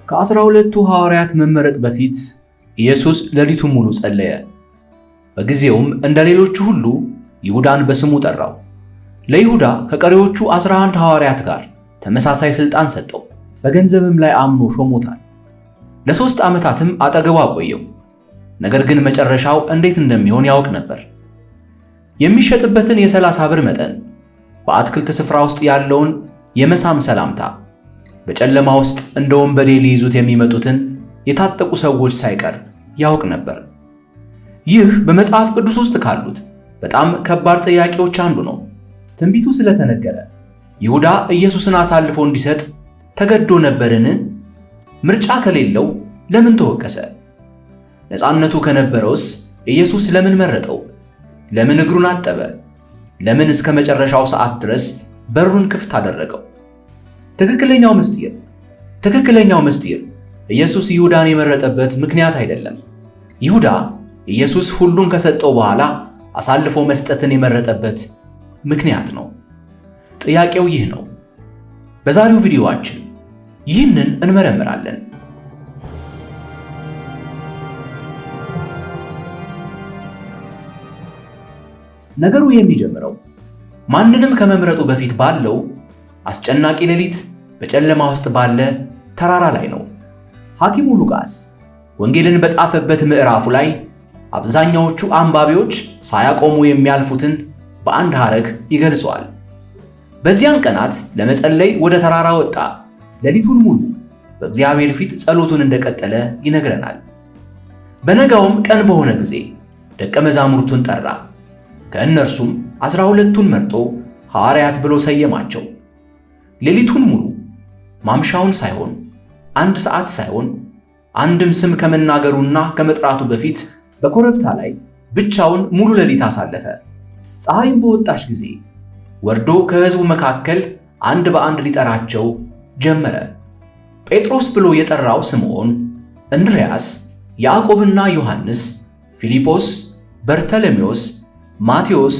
ከ12ቱ ሐዋርያት መመረጥ በፊት ኢየሱስ ሌሊቱን ሙሉ ጸለየ። በጊዜውም እንደ ሌሎቹ ሁሉ ይሁዳን በስሙ ጠራው። ለይሁዳ ከቀሪዎቹ 11 ሐዋርያት ጋር ተመሳሳይ ሥልጣን ሰጠው። በገንዘብም ላይ አምኖ ሾሞታል። ለ3 ዓመታትም አጠገቡ አቆየው። ነገር ግን መጨረሻው እንዴት እንደሚሆን ያውቅ ነበር። የሚሸጥበትን የ30 ብር መጠን፣ በአትክልት ስፍራ ውስጥ ያለውን የመሳም ሰላምታ፣ በጨለማ ውስጥ እንደ ወንበዴ ሊይዙት የሚመጡትን የታጠቁ ሰዎች ሳይቀር ያውቅ ነበር። ይህ በመጽሐፍ ቅዱስ ውስጥ ካሉት በጣም ከባድ ጥያቄዎች አንዱ ነው። ትንቢቱ ስለተነገረ ይሁዳ ኢየሱስን አሳልፎ እንዲሰጥ ተገዶ ነበርን? ምርጫ ከሌለው ለምን ተወቀሰ? ነፃነቱ ከነበረውስ ኢየሱስ ለምን መረጠው? ለምን እግሩን አጠበ? ለምን እስከ መጨረሻው ሰዓት ድረስ በሩን ክፍት አደረገው? ትክክለኛው ምስጢር ኢየሱስ ይሁዳን የመረጠበት ምክንያት አይደለም። ይሁዳ ኢየሱስ ሁሉን ከሰጠው በኋላ አሳልፎ መስጠትን የመረጠበት ምክንያት ነው። ጥያቄው ይህ ነው። በዛሬው ቪዲዮአችን ይህንን እንመረምራለን። ነገሩ የሚጀምረው ማንንም ከመምረጡ በፊት ባለው አስጨናቂ ሌሊት በጨለማ ውስጥ ባለ ተራራ ላይ ነው። ሐኪሙ ሉቃስ ወንጌልን በጻፈበት ምዕራፉ ላይ አብዛኛዎቹ አንባቢዎች ሳያቆሙ የሚያልፉትን በአንድ ሐረግ ይገልጸዋል። በዚያን ቀናት ለመጸለይ ወደ ተራራ ወጣ። ሌሊቱን ሙሉ በእግዚአብሔር ፊት ጸሎቱን እንደቀጠለ ይነግረናል። በነጋውም ቀን በሆነ ጊዜ ደቀ መዛሙርቱን ጠራ። ከእነርሱም 12ቱን መርጦ ሐዋርያት ብሎ ሰየማቸው። ሌሊቱን ሙሉ ማምሻውን ሳይሆን 1 ሰዓት ሳይሆን አንድም ስም ከመናገሩና ከመጥራቱ በፊት በኮረብታ ላይ ብቻውን ሙሉ ሌሊት አሳለፈ። ፀሐይም በወጣች ጊዜ ወርዶ ከሕዝቡ መካከል አንድ በአንድ ሊጠራቸው ጀመረ። ጴጥሮስ ብሎ የጠራው ስምዖን፣ እንድርያስ፣ ያዕቆብና ዮሐንስ፣ ፊልጶስ፣ በርተሎሜዎስ፣ ማቴዎስ፣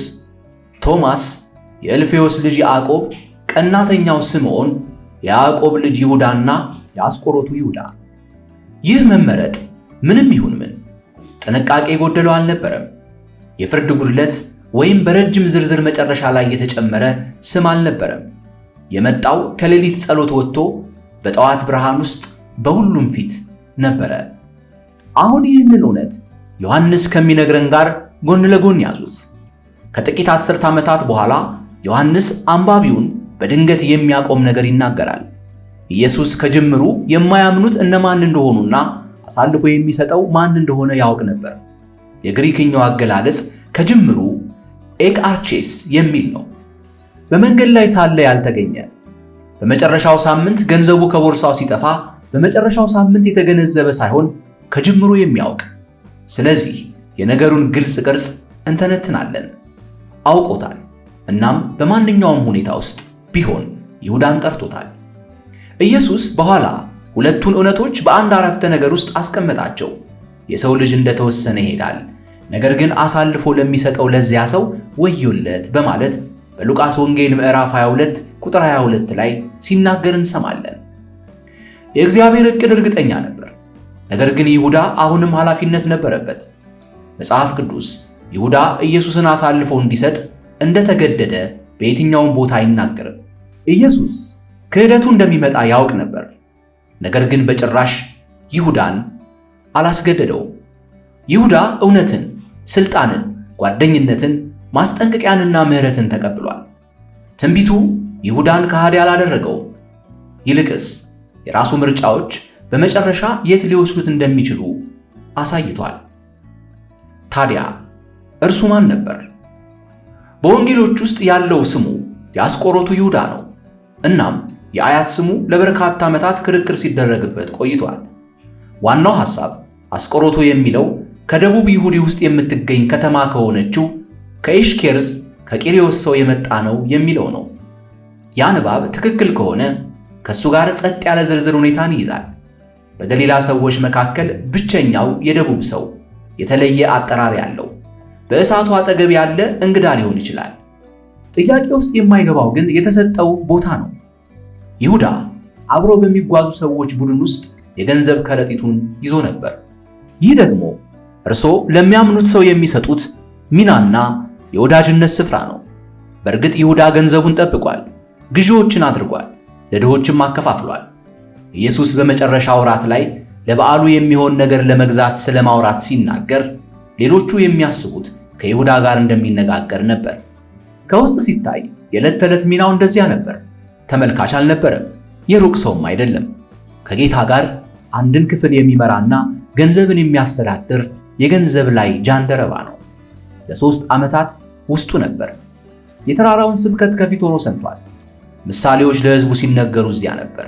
ቶማስ፣ የእልፌዎስ ልጅ ያዕቆብ፣ ቀናተኛው ስምዖን፣ የያዕቆብ ልጅ ይሁዳና የአስቆሮቱ ይሁዳ። ይህ መመረጥ ምንም ይሁን ምን ጥንቃቄ የጎደለው አልነበረም። የፍርድ ጉድለት ወይም በረጅም ዝርዝር መጨረሻ ላይ የተጨመረ ስም አልነበረም። የመጣው ከሌሊት ጸሎት ወጥቶ በጠዋት ብርሃን ውስጥ በሁሉም ፊት ነበረ። አሁን ይህንን እውነት ዮሐንስ ከሚነግረን ጋር ጎን ለጎን ያዙት። ከጥቂት 10 ዓመታት በኋላ ዮሐንስ አንባቢውን በድንገት የሚያቆም ነገር ይናገራል። ኢየሱስ ከጅምሩ የማያምኑት እነማን እንደሆኑና አሳልፎ የሚሰጠው ማን እንደሆነ ያውቅ ነበር። የግሪክኛው አገላለጽ ከጅምሩ ኤክአርቼስ የሚል ነው። በመንገድ ላይ ሳለ ያልተገኘ፣ በመጨረሻው ሳምንት ገንዘቡ ከቦርሳው ሲጠፋ በመጨረሻው ሳምንት የተገነዘበ ሳይሆን ከጅምሩ የሚያውቅ። ስለዚህ የነገሩን ግልጽ ቅርጽ እንተነትናለን። አውቆታል። እናም በማንኛውም ሁኔታ ውስጥ ቢሆን ይሁዳን ጠርቶታል። ኢየሱስ በኋላ ሁለቱን እውነቶች በአንድ አረፍተ ነገር ውስጥ አስቀመጣቸው። የሰው ልጅ እንደተወሰነ ይሄዳል፣ ነገር ግን አሳልፎ ለሚሰጠው ለዚያ ሰው ወዮለት በማለት በሉቃስ ወንጌል ምዕራፍ 22 ቁጥር 22 ላይ ሲናገር እንሰማለን። የእግዚአብሔር ዕቅድ እርግጠኛ ነበር፣ ነገር ግን ይሁዳ አሁንም ኃላፊነት ነበረበት። መጽሐፍ ቅዱስ ይሁዳ ኢየሱስን አሳልፎ እንዲሰጥ እንደተገደደ በየትኛውም ቦታ አይናገርም። ኢየሱስ ክህደቱ እንደሚመጣ ያውቅ ነበር፣ ነገር ግን በጭራሽ ይሁዳን አላስገደደውም። ይሁዳ እውነትን፣ ስልጣንን፣ ጓደኝነትን፣ ማስጠንቀቂያንና ምሕረትን ተቀብሏል። ትንቢቱ ይሁዳን ከሃዲ አላደረገውም። ይልቅስ የራሱ ምርጫዎች በመጨረሻ የት ሊወስዱት እንደሚችሉ አሳይቷል። ታዲያ እርሱ ማን ነበር? በወንጌሎች ውስጥ ያለው ስሙ የአስቆሮቱ ይሁዳ ነው። እናም የአያት ስሙ ለበርካታ ዓመታት ክርክር ሲደረግበት ቆይቷል። ዋናው ሐሳብ አስቆሮቱ የሚለው ከደቡብ ይሁዲ ውስጥ የምትገኝ ከተማ ከሆነችው ከኢሽኬርዝ ከቂሪዮስ ሰው የመጣ ነው የሚለው ነው። ያ ንባብ ትክክል ከሆነ ከሱ ጋር ጸጥ ያለ ዝርዝር ሁኔታን ይይዛል። በገሊላ ሰዎች መካከል ብቸኛው የደቡብ ሰው፣ የተለየ አጠራር ያለው፣ በእሳቱ አጠገብ ያለ እንግዳ ሊሆን ይችላል። ጥያቄ ውስጥ የማይገባው ግን የተሰጠው ቦታ ነው። ይሁዳ አብሮ በሚጓዙ ሰዎች ቡድን ውስጥ የገንዘብ ከረጢቱን ይዞ ነበር። ይህ ደግሞ እርሶ ለሚያምኑት ሰው የሚሰጡት ሚናና የወዳጅነት ስፍራ ነው። በእርግጥ ይሁዳ ገንዘቡን ጠብቋል፣ ግዢዎችን አድርጓል፣ ለድሆችም አከፋፍሏል። ኢየሱስ በመጨረሻ ወራት ላይ ለበዓሉ የሚሆን ነገር ለመግዛት ስለማውራት ሲናገር ሌሎቹ የሚያስቡት ከይሁዳ ጋር እንደሚነጋገር ነበር። ከውስጥ ሲታይ የዕለት ተዕለት ሚናው እንደዚያ ነበር። ተመልካች አልነበረም፣ የሩቅ ሰውም አይደለም። ከጌታ ጋር አንድን ክፍል የሚመራና ገንዘብን የሚያስተዳድር የገንዘብ ላይ ጃንደረባ ነው። ለ3 ዓመታት ውስጡ ነበር። የተራራውን ስብከት ከፊት ሆኖ ሰምቷል። ምሳሌዎች ለሕዝቡ ሲነገሩ እዚያ ነበር።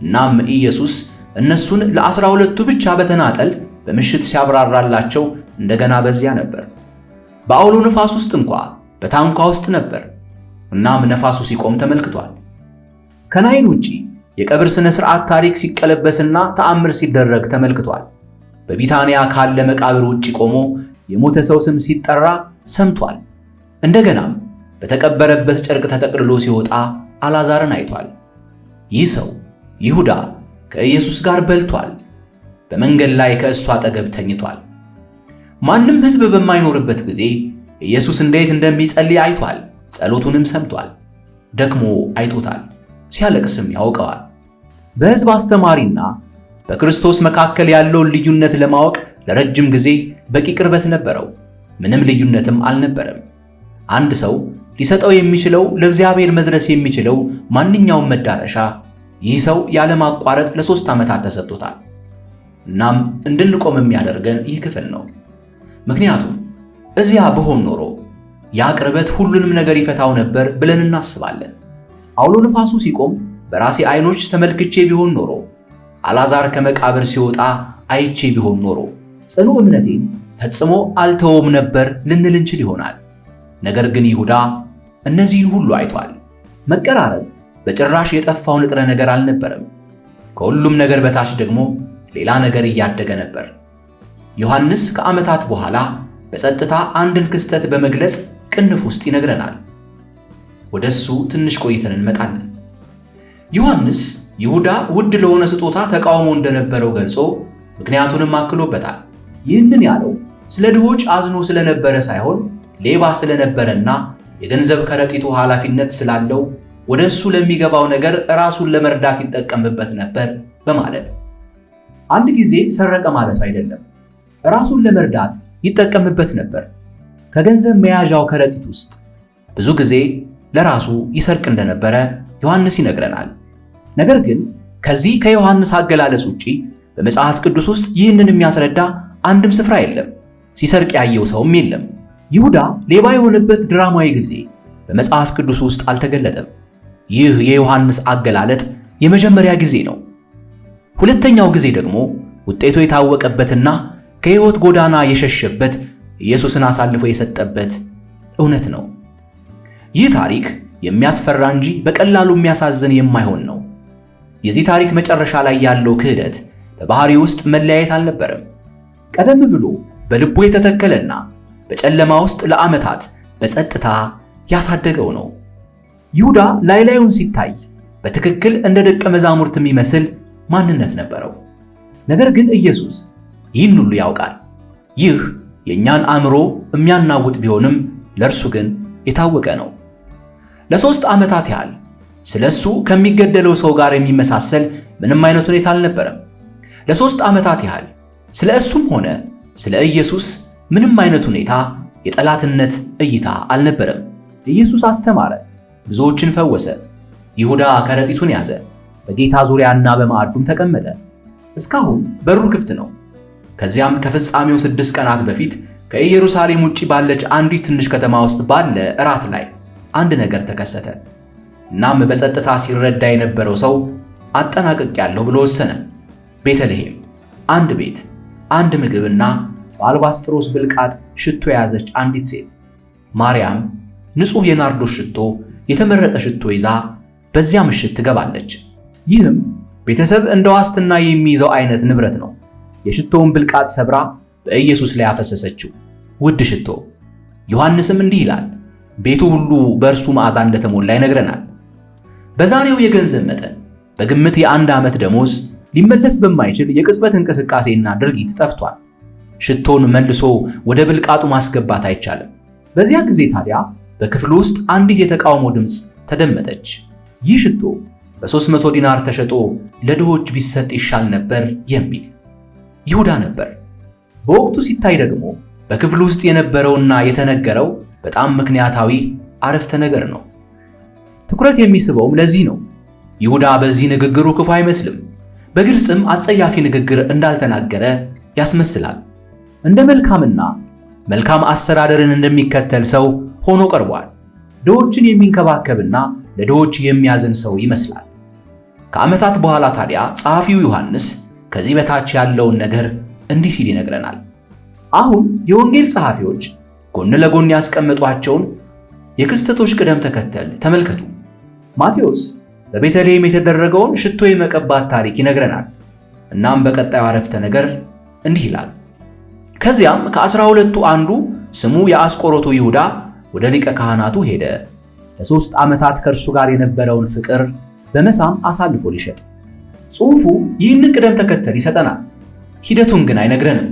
እናም ኢየሱስ እነሱን ለ12ቱ ብቻ በተናጠል በምሽት ሲያብራራላቸው እንደገና በዚያ ነበር። በአውሎ ነፋስ ውስጥ እንኳ በታንኳ ውስጥ ነበር። እናም ነፋሱ ሲቆም ተመልክቷል። ከናይል ውጪ የቀብር ስነ ሥርዓት ታሪክ ሲቀለበስና ተአምር ሲደረግ ተመልክቷል። በቢታንያ ካለ መቃብር ውጪ ቆሞ የሞተ ሰው ስም ሲጠራ ሰምቷል። እንደገናም በተቀበረበት ጨርቅ ተጠቅልሎ ሲወጣ አልዓዛርን አይቷል። ይህ ሰው ይሁዳ ከኢየሱስ ጋር በልቷል። በመንገድ ላይ ከእሱ አጠገብ ተኝቷል። ማንም ሕዝብ በማይኖርበት ጊዜ ኢየሱስ እንዴት እንደሚጸልይ አይቷል። ጸሎቱንም ሰምቷል። ደክሞ አይቶታል። ሲያለቅስም ያውቀዋል። በሕዝብ አስተማሪና በክርስቶስ መካከል ያለውን ልዩነት ለማወቅ ለረጅም ጊዜ በቂ ቅርበት ነበረው። ምንም ልዩነትም አልነበረም። አንድ ሰው ሊሰጠው የሚችለው ለእግዚአብሔር መድረስ የሚችለው ማንኛውም መዳረሻ ይህ ሰው ያለማቋረጥ ለ3 ዓመታት ተሰጥቶታል። እናም እንድንቆም የሚያደርገን ይህ ክፍል ነው። ምክንያቱም እዚያ በሆን ኖሮ ያ ቅርበት ሁሉንም ነገር ይፈታው ነበር ብለን እናስባለን። አውሎ ነፋሱ ሲቆም በራሴ ዓይኖች ተመልክቼ ቢሆን ኖሮ፣ አልዓዛር ከመቃብር ሲወጣ አይቼ ቢሆን ኖሮ ጽኑ እምነቴን ፈጽሞ አልተወም ነበር ልንል እንችል ይሆናል። ነገር ግን ይሁዳ እነዚህን ሁሉ አይቷል። መቀራረብ በጭራሽ የጠፋው ንጥረ ነገር አልነበረም። ከሁሉም ነገር በታች ደግሞ ሌላ ነገር እያደገ ነበር። ዮሐንስ ከዓመታት በኋላ በጸጥታ አንድን ክስተት በመግለጽ ቅንፍ ውስጥ ይነግረናል። ወደሱ ትንሽ ቆይተን እንመጣለን። ዮሐንስ ይሁዳ ውድ ለሆነ ስጦታ ተቃውሞ እንደነበረው ገልጾ ምክንያቱንም አክሎበታል። ይህንን ያለው ስለ ድሆች አዝኖ ስለነበረ ሳይሆን ሌባ ስለነበረና የገንዘብ ከረጢቱ ኃላፊነት ስላለው ወደ እሱ ለሚገባው ነገር ራሱን ለመርዳት ይጠቀምበት ነበር በማለት። አንድ ጊዜ ሰረቀ ማለቱ አይደለም፣ ራሱን ለመርዳት ይጠቀምበት ነበር። ከገንዘብ መያዣው ከረጢት ውስጥ ብዙ ጊዜ ለራሱ ይሰርቅ እንደነበረ ዮሐንስ ይነግረናል። ነገር ግን ከዚህ ከዮሐንስ አገላለጽ ውጪ በመጽሐፍ ቅዱስ ውስጥ ይህንን የሚያስረዳ አንድም ስፍራ የለም። ሲሰርቅ ያየው ሰውም የለም። ይሁዳ ሌባ የሆነበት ድራማዊ ጊዜ በመጽሐፍ ቅዱስ ውስጥ አልተገለጠም። ይህ የዮሐንስ አገላለጥ የመጀመሪያ ጊዜ ነው። ሁለተኛው ጊዜ ደግሞ ውጤቱ የታወቀበትና ከሕይወት ጎዳና የሸሸበት ኢየሱስን አሳልፎ የሰጠበት እውነት ነው። ይህ ታሪክ የሚያስፈራ እንጂ በቀላሉ የሚያሳዝን የማይሆን ነው። የዚህ ታሪክ መጨረሻ ላይ ያለው ክህደት በባህሪ ውስጥ መለያየት አልነበረም። ቀደም ብሎ በልቡ የተተከለና በጨለማ ውስጥ ለዓመታት በጸጥታ ያሳደገው ነው። ይሁዳ ላዩን ሲታይ በትክክል እንደ ደቀ መዛሙርት የሚመስል ማንነት ነበረው። ነገር ግን ኢየሱስ ይህን ሁሉ ያውቃል። ይህ የእኛን አእምሮ የሚያናውጥ ቢሆንም ለእርሱ ግን የታወቀ ነው። ለ3 ዓመታት ያህል ስለሱ ከሚገደለው ሰው ጋር የሚመሳሰል ምንም አይነት ሁኔታ አልነበረም። ለ3 ዓመታት ያህል ስለ እሱም ሆነ ስለ ኢየሱስ ምንም አይነት ሁኔታ የጠላትነት እይታ አልነበረም። ኢየሱስ አስተማረ፣ ብዙዎችን ፈወሰ። ይሁዳ ከረጢቱን ያዘ፣ በጌታ ዙሪያና በማዕዱም ተቀመጠ። እስካሁን በሩ ክፍት ነው። ከዚያም ከፍጻሜው 6 ቀናት በፊት ከኢየሩሳሌም ውጪ ባለች አንዲት ትንሽ ከተማ ውስጥ ባለ እራት ላይ አንድ ነገር ተከሰተ። እናም በጸጥታ ሲረዳ የነበረው ሰው አጠናቅቄያለሁ ብሎ ወሰነ። ቤተልሔም አንድ ቤት፣ አንድ ምግብና በአልባስጥሮስ ብልቃጥ ሽቶ የያዘች አንዲት ሴት ማርያም ንጹሕ የናርዶስ ሽቶ፣ የተመረጠ ሽቶ ይዛ በዚያ ምሽት ትገባለች። ይህም ቤተሰብ እንደ ዋስትና የሚይዘው አይነት ንብረት ነው። የሽቶውን ብልቃጥ ሰብራ በኢየሱስ ላይ ያፈሰሰችው ውድ ሽቶ። ዮሐንስም እንዲህ ይላል፣ ቤቱ ሁሉ በእርሱ መዓዛ እንደተሞላ ይነግረናል። በዛሬው የገንዘብ መጠን በግምት የ1 ዓመት ደሞዝ ሊመለስ በማይችል የቅጽበት እንቅስቃሴና ድርጊት ጠፍቷል። ሽቶን መልሶ ወደ ብልቃጡ ማስገባት አይቻልም። በዚያ ጊዜ ታዲያ በክፍሉ ውስጥ አንዲት የተቃውሞ ድምፅ ተደመጠች። ይህ ሽቶ በ300 ዲናር ተሸጦ ለድሆች ቢሰጥ ይሻል ነበር የሚል። ይሁዳ ነበር። በወቅቱ ሲታይ ደግሞ በክፍሉ ውስጥ የነበረውና የተነገረው በጣም ምክንያታዊ አረፍተ ነገር ነው። ትኩረት የሚስበውም ለዚህ ነው። ይሁዳ በዚህ ንግግሩ ክፉ አይመስልም። በግልጽም አጸያፊ ንግግር እንዳልተናገረ ያስመስላል። እንደ መልካምና መልካም አስተዳደርን እንደሚከተል ሰው ሆኖ ቀርቧል። ድሆችን የሚንከባከብና ለድሆች የሚያዝን ሰው ይመስላል። ከዓመታት በኋላ ታዲያ ጸሐፊው ዮሐንስ ከዚህ በታች ያለውን ነገር እንዲህ ሲል ይነግረናል። አሁን የወንጌል ጸሐፊዎች ጎን ለጎን ያስቀመጧቸውን የክስተቶች ቅደም ተከተል ተመልከቱ። ማቴዎስ በቤተልሔም የተደረገውን ሽቶ የመቀባት ታሪክ ይነግረናል። እናም በቀጣዩ አረፍተ ነገር እንዲህ ይላል። ከዚያም ከ12ቱ አንዱ ስሙ የአስቆሮቱ ይሁዳ ወደ ሊቀ ካህናቱ ሄደ፣ ለ3 ዓመታት ከእርሱ ጋር የነበረውን ፍቅር በመሳም አሳልፎ ሊሸጥ። ጽሑፉ ይህንን ቅደም ተከተል ይሰጠናል። ሂደቱን ግን አይነግረንም።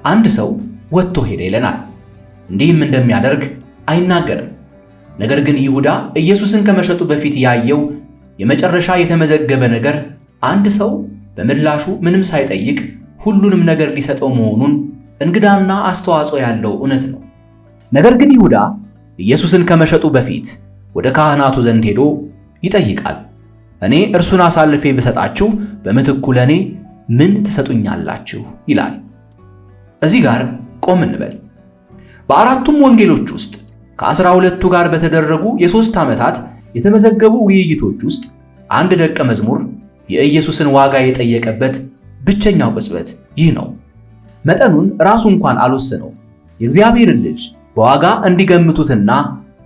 አንድ ሰው ወጥቶ ሄደ ይለናል። እንዲህም እንደሚያደርግ አይናገርም። ነገር ግን ይሁዳ ኢየሱስን ከመሸጡ በፊት ያየው የመጨረሻ የተመዘገበ ነገር አንድ ሰው በምላሹ ምንም ሳይጠይቅ ሁሉንም ነገር ሊሰጠው መሆኑን እንግዳና አስተዋጽኦ ያለው እውነት ነው። ነገር ግን ይሁዳ ኢየሱስን ከመሸጡ በፊት ወደ ካህናቱ ዘንድ ሄዶ ይጠይቃል። እኔ እርሱን አሳልፌ ብሰጣችሁ በምትኩ ለእኔ ምን ትሰጡኛላችሁ? ይላል። እዚህ ጋር ቆም እንበል። በአራቱም ወንጌሎች ውስጥ ከ12ቱ ጋር በተደረጉ የ3 ዓመታት የተመዘገቡ ውይይቶች ውስጥ አንድ ደቀ መዝሙር የኢየሱስን ዋጋ የጠየቀበት ብቸኛው ቅጽበት ይህ ነው። መጠኑን ራሱ እንኳን አልወሰነው። የእግዚአብሔርን ልጅ በዋጋ እንዲገምቱትና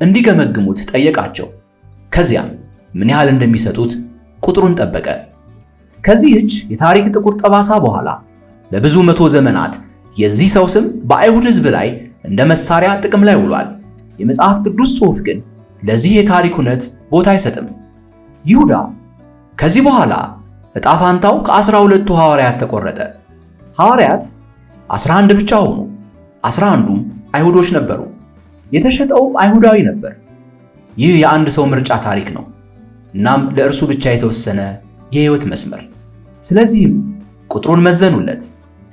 እንዲገመግሙት ጠየቃቸው። ከዚያም ምን ያህል እንደሚሰጡት ቁጥሩን ጠበቀ። ከዚህች የታሪክ ጥቁር ጠባሳ በኋላ ለብዙ መቶ ዘመናት የዚህ ሰው ስም በአይሁድ ሕዝብ ላይ እንደ መሳሪያ ጥቅም ላይ ውሏል። የመጽሐፍ ቅዱስ ጽሑፍ ግን ለዚህ የታሪክ እውነት ቦታ አይሰጥም። ይሁዳ ከዚህ በኋላ ዕጣ ፋንታው ከ12ቱ ሐዋርያት ተቆረጠ። ሐዋርያት 11 ብቻ ሆኑ። 11ዱም አይሁዶች ነበሩ። የተሸጠውም አይሁዳዊ ነበር። ይህ የአንድ ሰው ምርጫ ታሪክ ነው። እናም ለእርሱ ብቻ የተወሰነ የሕይወት መስመር። ስለዚህም ቁጥሩን መዘኑለት፣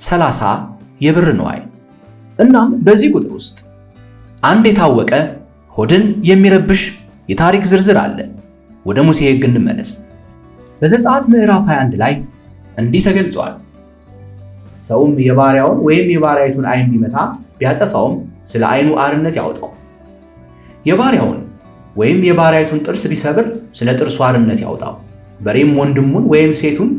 30 የብር ነዋይ። እናም በዚህ ቁጥር ውስጥ አንድ የታወቀ ሆድን የሚረብሽ የታሪክ ዝርዝር አለ። ወደ ሙሴ ሕግ እንመለስ። በዘጸአት ምዕራፍ 21 ላይ እንዲህ ተገልጿል። ሰውም የባሪያውን ወይም የባሪያይቱን ዓይን ቢመታ ቢያጠፋውም ስለ ዓይኑ አርነት ያውጣው። የባሪያውን ወይም የባሪያይቱን ጥርስ ቢሰብር ስለ ጥርሱ አርነት ያውጣው። በሬም ወንድሙን ወይም ሴቱን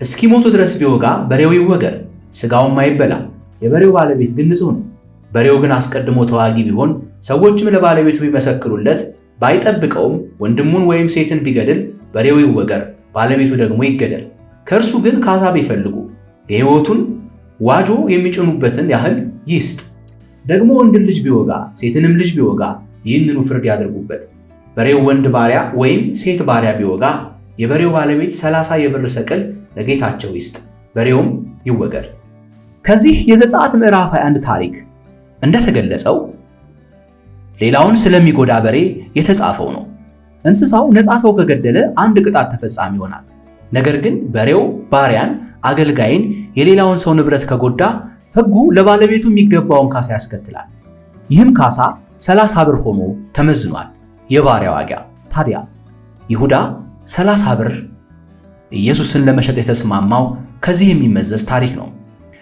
እስኪሞቱ ድረስ ቢወጋ በሬው ይወገር፣ ሥጋውም አይበላ። የበሬው ባለቤት ግን ንጹሕ ነው። በሬው ግን አስቀድሞ ተዋጊ ቢሆን ሰዎችም ለባለቤቱ ቢመሰክሩለት ባይጠብቀውም ወንድሙን ወይም ሴትን ቢገድል በሬው ይወገር፣ ባለቤቱ ደግሞ ይገደል። ከእርሱ ግን ካሳ ቢፈልጉ የሕይወቱን ዋጆ የሚጭኑበትን ያህል ይስጥ። ደግሞ ወንድን ልጅ ቢወጋ ሴትንም ልጅ ቢወጋ ይህንኑ ፍርድ ያድርጉበት። በሬው ወንድ ባሪያ ወይም ሴት ባሪያ ቢወጋ የበሬው ባለቤት 30 የብር ሰቅል ለጌታቸው ይስጥ፣ በሬውም ይወገር። ከዚህ የዘጸአት ምዕራፍ 21 ታሪክ እንደተገለጸው ሌላውን ስለሚጎዳ በሬ የተጻፈው ነው። እንስሳው ነፃ ሰው ከገደለ አንድ ቅጣት ተፈጻሚ ይሆናል። ነገር ግን በሬው ባሪያን፣ አገልጋይን፣ የሌላውን ሰው ንብረት ከጎዳ ሕጉ ለባለቤቱ የሚገባውን ካሳ ያስከትላል። ይህም ካሳ 30 ብር ሆኖ ተመዝኗል። የባሪያ ዋጋ ታዲያ ይሁዳ 30 ብር ኢየሱስን ለመሸጥ የተስማማው ከዚህ የሚመዘዝ ታሪክ ነው።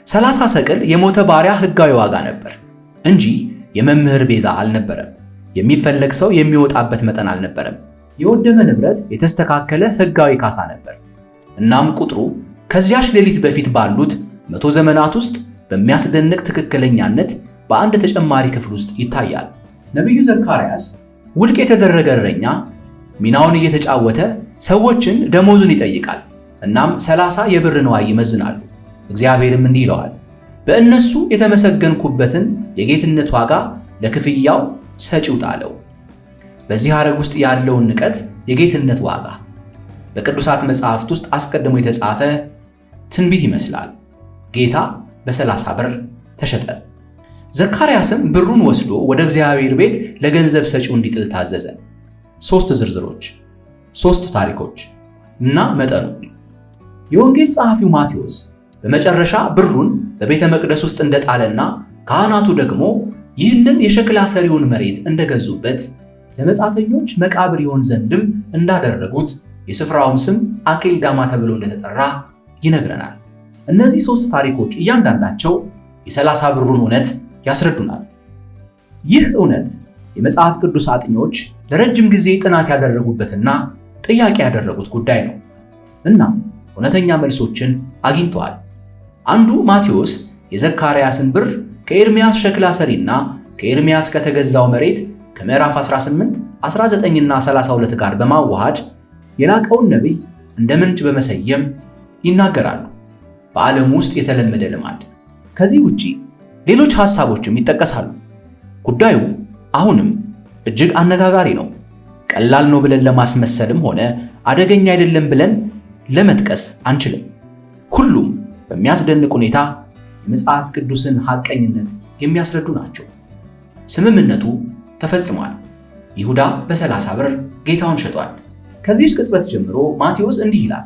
30 ሰቅል የሞተ ባሪያ ሕጋዊ ዋጋ ነበር እንጂ የመምህር ቤዛ አልነበረም። የሚፈለግ ሰው የሚወጣበት መጠን አልነበረም። የወደመ ንብረት የተስተካከለ ሕጋዊ ካሳ ነበር። እናም ቁጥሩ ከዚያች ሌሊት በፊት ባሉት 100 ዘመናት ውስጥ በሚያስደንቅ ትክክለኛነት በአንድ ተጨማሪ ክፍል ውስጥ ይታያል። ነቢዩ ዘካርያስ ውድቅ የተደረገ እረኛ ሚናውን እየተጫወተ ሰዎችን ደሞዙን ይጠይቃል። እናም 30 የብር ነዋይ ይመዝናሉ። እግዚአብሔርም እንዲህ ይለዋል፣ በእነሱ የተመሰገንኩበትን የጌትነት ዋጋ ለክፍያው ሰጪው ጣለው። በዚህ ሐረግ ውስጥ ያለውን ንቀት የጌትነት ዋጋ በቅዱሳት መጻሕፍት ውስጥ አስቀድሞ የተጻፈ ትንቢት ይመስላል። ጌታ በ30 ብር ተሸጠ። ዘካርያስም ብሩን ወስዶ ወደ እግዚአብሔር ቤት ለገንዘብ ሰጪው እንዲጥል ታዘዘ። 3 ዝርዝሮች፣ 3 ታሪኮች እና መጠኑ። የወንጌል ጸሐፊው ማቴዎስ በመጨረሻ ብሩን በቤተ መቅደስ ውስጥ እንደጣለና ካህናቱ ደግሞ ይህንን የሸክላ ሰሪውን መሬት እንደገዙበት ለመጻተኞች መቃብር ይሆን ዘንድም እንዳደረጉት የስፍራውም ስም አኬልዳማ ተብሎ እንደተጠራ ይነግረናል። እነዚህ 3 ታሪኮች እያንዳንዳቸው የ30 ብሩን እውነት ያስረዱናል። ይህ እውነት የመጽሐፍ ቅዱስ አጥኚዎች ለረጅም ጊዜ ጥናት ያደረጉበትና ጥያቄ ያደረጉት ጉዳይ ነው። እናም እውነተኛ መልሶችን አግኝተዋል። አንዱ ማቴዎስ የዘካርያስን ብር ከኤርምያስ ሸክላ ሰሪና ከኤርምያስ ከተገዛው መሬት ከምዕራፍ 18፣ 19ና 32 ጋር በማዋሃድ የላቀውን ነቢይ እንደ ምንጭ በመሰየም ይናገራሉ። በዓለም ውስጥ የተለመደ ልማድ። ከዚህ ውጪ ሌሎች ሐሳቦችም ይጠቀሳሉ። ጉዳዩ አሁንም እጅግ አነጋጋሪ ነው። ቀላል ነው ብለን ለማስመሰልም ሆነ አደገኛ አይደለም ብለን ለመጥቀስ አንችልም። ሁሉም በሚያስደንቅ ሁኔታ የመጽሐፍ ቅዱስን ሐቀኝነት የሚያስረዱ ናቸው። ስምምነቱ ተፈጽሟል። ይሁዳ በ30 ብር ጌታውን ሸጧል። ከዚህ ቅጽበት ጀምሮ ማቴዎስ እንዲህ ይላል፣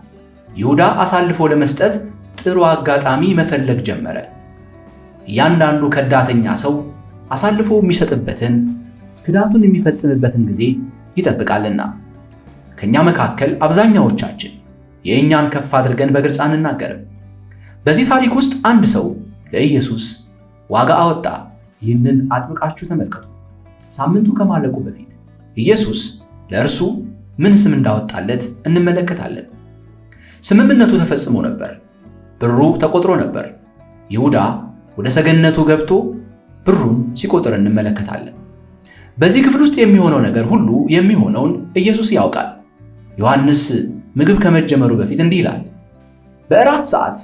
ይሁዳ አሳልፎ ለመስጠት ጥሩ አጋጣሚ መፈለግ ጀመረ። እያንዳንዱ ከዳተኛ ሰው አሳልፎ የሚሰጥበትን ክዳቱን የሚፈጽምበትን ጊዜ ይጠብቃልና። ከኛ መካከል አብዛኛዎቻችን የእኛን ከፍ አድርገን በግልጽ አንናገርም። በዚህ ታሪክ ውስጥ አንድ ሰው ለኢየሱስ ዋጋ አወጣ። ይህንን አጥብቃችሁ ተመልከቱ። ሳምንቱ ከማለቁ በፊት ኢየሱስ ለእርሱ ምን ስም እንዳወጣለት እንመለከታለን። ስምምነቱ ተፈጽሞ ነበር። ብሩ ተቆጥሮ ነበር። ይሁዳ ወደ ሰገነቱ ገብቶ ብሩን ሲቆጥር እንመለከታለን። በዚህ ክፍል ውስጥ የሚሆነው ነገር ሁሉ የሚሆነውን ኢየሱስ ያውቃል። ዮሐንስ ምግብ ከመጀመሩ በፊት እንዲህ ይላል፣ በእራት ሰዓት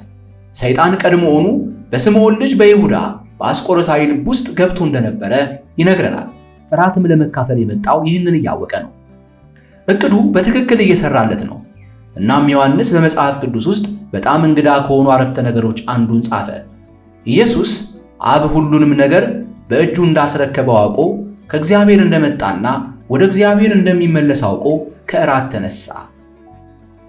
ሰይጣን ቀድሞውኑ በስምዖን ልጅ በይሁዳ በአስቆሮታዊ ልብ ውስጥ ገብቶ እንደነበረ ይነግረናል። እራትም ለመካፈል የመጣው ይህንን እያወቀ ነው። እቅዱ በትክክል እየሰራለት ነው። እናም ዮሐንስ በመጽሐፍ ቅዱስ ውስጥ በጣም እንግዳ ከሆኑ አረፍተ ነገሮች አንዱን ጻፈ። ኢየሱስ አብ ሁሉንም ነገር በእጁ እንዳስረከበው አውቆ ከእግዚአብሔር እንደመጣና ወደ እግዚአብሔር እንደሚመለስ አውቆ ከእራት ተነሳ።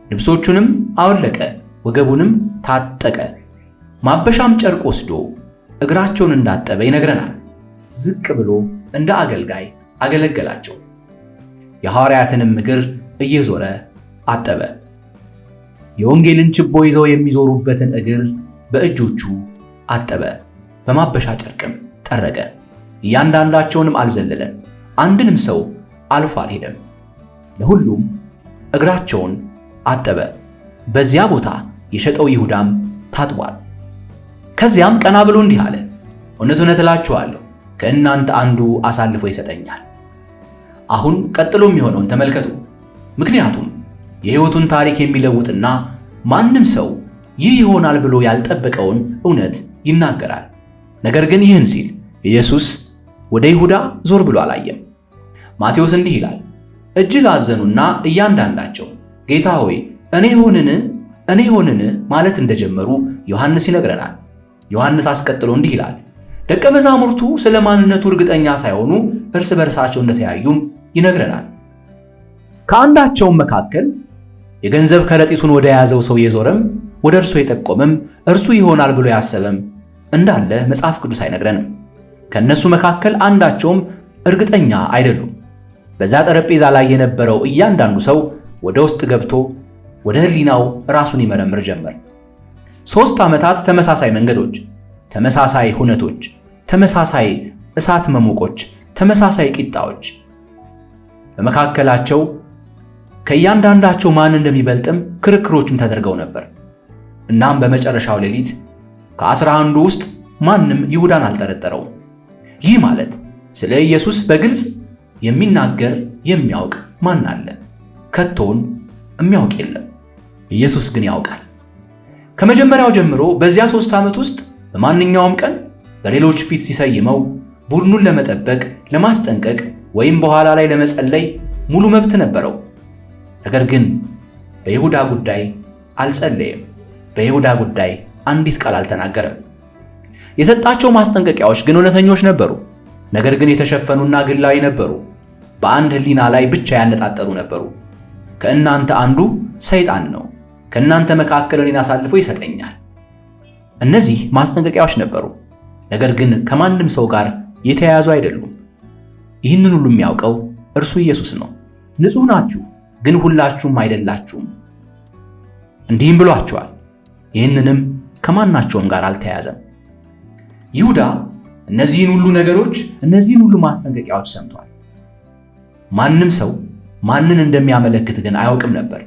ልብሶቹንም አወለቀ፣ ወገቡንም ታጠቀ፣ ማበሻም ጨርቅ ወስዶ እግራቸውን እንዳጠበ ይነግረናል። ዝቅ ብሎ እንደ አገልጋይ አገለገላቸው። የሐዋርያትንም እግር እየዞረ አጠበ። የወንጌልን ችቦ ይዘው የሚዞሩበትን እግር በእጆቹ አጠበ፣ በማበሻ ጨርቅም ጠረገ። እያንዳንዳቸውንም አልዘለለም፣ አንድንም ሰው አልፎ አልሄደም። ለሁሉም እግራቸውን አጠበ። በዚያ ቦታ የሸጠው ይሁዳም ታጥቧል። ከዚያም ቀና ብሎ እንዲህ አለ፣ እውነት እውነት እላችኋለሁ ከእናንተ አንዱ አሳልፎ ይሰጠኛል። አሁን ቀጥሎ የሚሆነውን ተመልከቱ። ምክንያቱም የሕይወቱን ታሪክ የሚለውጥና ማንም ሰው ይህ ይሆናል ብሎ ያልጠበቀውን እውነት ይናገራል። ነገር ግን ይህን ሲል ኢየሱስ ወደ ይሁዳ ዞር ብሎ አላየም። ማቴዎስ እንዲህ ይላል፣ እጅግ አዘኑና እያንዳንዳቸው ጌታ ሆይ እኔ ሆንን ማለት እንደጀመሩ ዮሐንስ ይነግረናል። ዮሐንስ አስቀጥሎ እንዲህ ይላል፣ ደቀ መዛሙርቱ ስለ ማንነቱ እርግጠኛ ሳይሆኑ እርስ በርሳቸው እንደተያዩም ይነግረናል። ከአንዳቸውም መካከል የገንዘብ ከረጢቱን ወደ ያዘው ሰው የዞረም ወደ እርሱ የጠቆመም እርሱ ይሆናል ብሎ ያሰበም እንዳለ መጽሐፍ ቅዱስ አይነግረንም። ከነሱ መካከል አንዳቸውም እርግጠኛ አይደሉም። በዛ ጠረጴዛ ላይ የነበረው እያንዳንዱ ሰው ወደ ውስጥ ገብቶ ወደ ሕሊናው ራሱን ይመረምር ጀመር። 3 ዓመታት ተመሳሳይ መንገዶች፣ ተመሳሳይ ሁነቶች፣ ተመሳሳይ እሳት መሞቆች፣ ተመሳሳይ ቂጣዎች፣ በመካከላቸው ከእያንዳንዳቸው ማን እንደሚበልጥም ክርክሮችም ተደርገው ነበር። እናም በመጨረሻው ሌሊት ከ11 ውስጥ ማንም ይሁዳን አልጠረጠረውም። ይህ ማለት ስለ ኢየሱስ በግልጽ የሚናገር የሚያውቅ ማን አለ? ከቶን የሚያውቅ የለም። ኢየሱስ ግን ያውቃል። ከመጀመሪያው ጀምሮ በዚያ 3 ዓመት ውስጥ በማንኛውም ቀን በሌሎች ፊት ሲሰይመው ቡድኑን ለመጠበቅ፣ ለማስጠንቀቅ ወይም በኋላ ላይ ለመጸለይ ሙሉ መብት ነበረው። ነገር ግን በይሁዳ ጉዳይ አልጸለየም። በይሁዳ ጉዳይ አንዲት ቃል አልተናገረም። የሰጣቸው ማስጠንቀቂያዎች ግን እውነተኞች ነበሩ፣ ነገር ግን የተሸፈኑና ግላዊ ነበሩ። በአንድ ሕሊና ላይ ብቻ ያነጣጠሩ ነበሩ። ከእናንተ አንዱ ሰይጣን ነው፣ ከእናንተ መካከል እኔን አሳልፎ ይሰጠኛል። እነዚህ ማስጠንቀቂያዎች ነበሩ፣ ነገር ግን ከማንም ሰው ጋር የተያያዙ አይደሉም። ይህንን ሁሉ የሚያውቀው እርሱ ኢየሱስ ነው። ንጹሕ ናችሁ፣ ግን ሁላችሁም አይደላችሁም። እንዲህም ብሏቸዋል። ይህንንም ከማናቸውም ጋር አልተያያዘም። ይሁዳ እነዚህን ሁሉ ነገሮች፣ እነዚህን ሁሉ ማስጠንቀቂያዎች ሰምቷል። ማንም ሰው ማንን እንደሚያመለክት ግን አያውቅም ነበር።